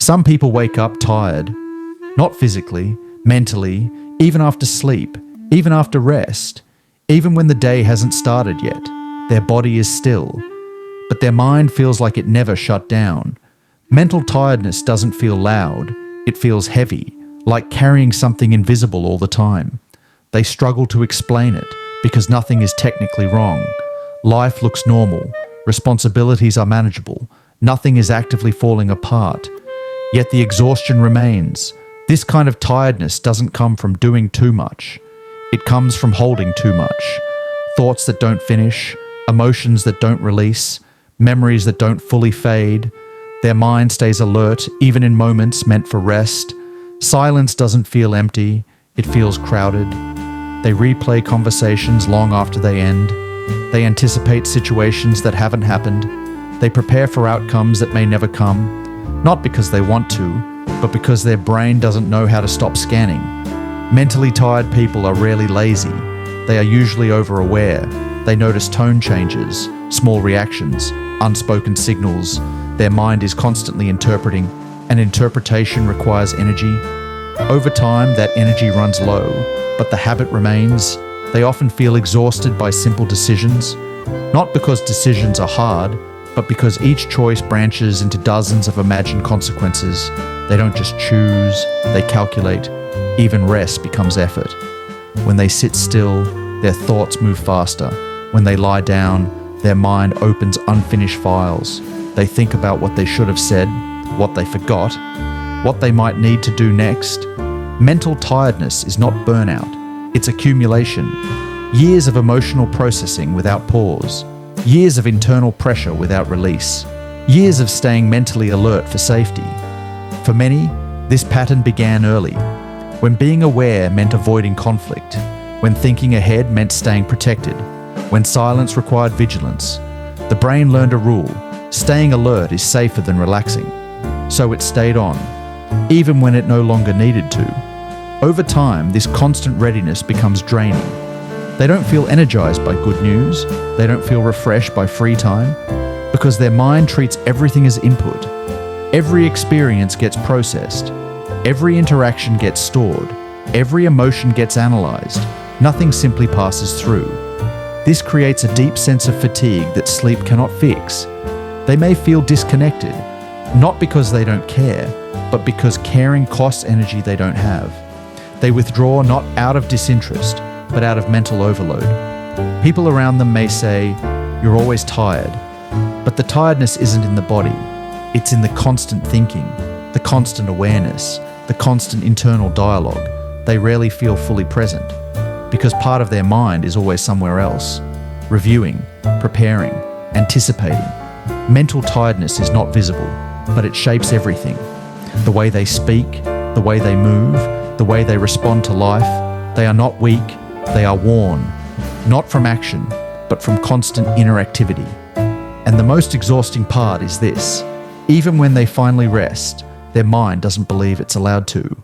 Some people wake up tired, not physically, mentally, even after sleep, even after rest, even when the day hasn't started yet. Their body is still, but their mind feels like it never shut down. Mental tiredness doesn't feel loud, it feels heavy, like carrying something invisible all the time. They struggle to explain it because nothing is technically wrong. Life looks normal, responsibilities are manageable, nothing is actively falling apart. Yet the exhaustion remains. This kind of tiredness doesn't come from doing too much. It comes from holding too much. Thoughts that don't finish, emotions that don't release, memories that don't fully fade. Their mind stays alert even in moments meant for rest. Silence doesn't feel empty, it feels crowded. They replay conversations long after they end. They anticipate situations that haven't happened. They prepare for outcomes that may never come, not because they want to, but because their brain doesn't know how to stop scanning. Mentally tired people are rarely lazy. They are usually over-aware. They notice tone changes, small reactions, unspoken signals. Their mind is constantly interpreting, and interpretation requires energy. Over time, that energy runs low, but the habit remains. They often feel exhausted by simple decisions, not because decisions are hard, but because each choice branches into dozens of imagined consequences. They don't just choose, they calculate. Even rest becomes effort. When they sit still, their thoughts move faster. When they lie down, their mind opens unfinished files. They think about what they should have said, what they forgot, what they might need to do next. Mental tiredness is not burnout, it's accumulation. Years of emotional processing without pause. Years of internal pressure without release. Years of staying mentally alert for safety. For many, this pattern began early, when being aware meant avoiding conflict, when thinking ahead meant staying protected, when silence required vigilance. The brain learned a rule: staying alert is safer than relaxing. So it stayed on, even when it no longer needed to. Over time, this constant readiness becomes draining. They don't feel energized by good news. They don't feel refreshed by free time, because their mind treats everything as input. Every experience gets processed. Every interaction gets stored. Every emotion gets analyzed. Nothing simply passes through. This creates a deep sense of fatigue that sleep cannot fix. They may feel disconnected, not because they don't care, but because caring costs energy they don't have. They withdraw not out of disinterest, but out of mental overload. People around them may say, "You're always tired," but the tiredness isn't in the body. It's in the constant thinking, the constant awareness, the constant internal dialogue. They rarely feel fully present, because part of their mind is always somewhere else, reviewing, preparing, anticipating. Mental tiredness is not visible, but it shapes everything. The way they speak, the way they move, the way they respond to life. They are not weak, they are worn, not from action, but from constant inner activity. And the most exhausting part is this: even when they finally rest, their mind doesn't believe it's allowed to.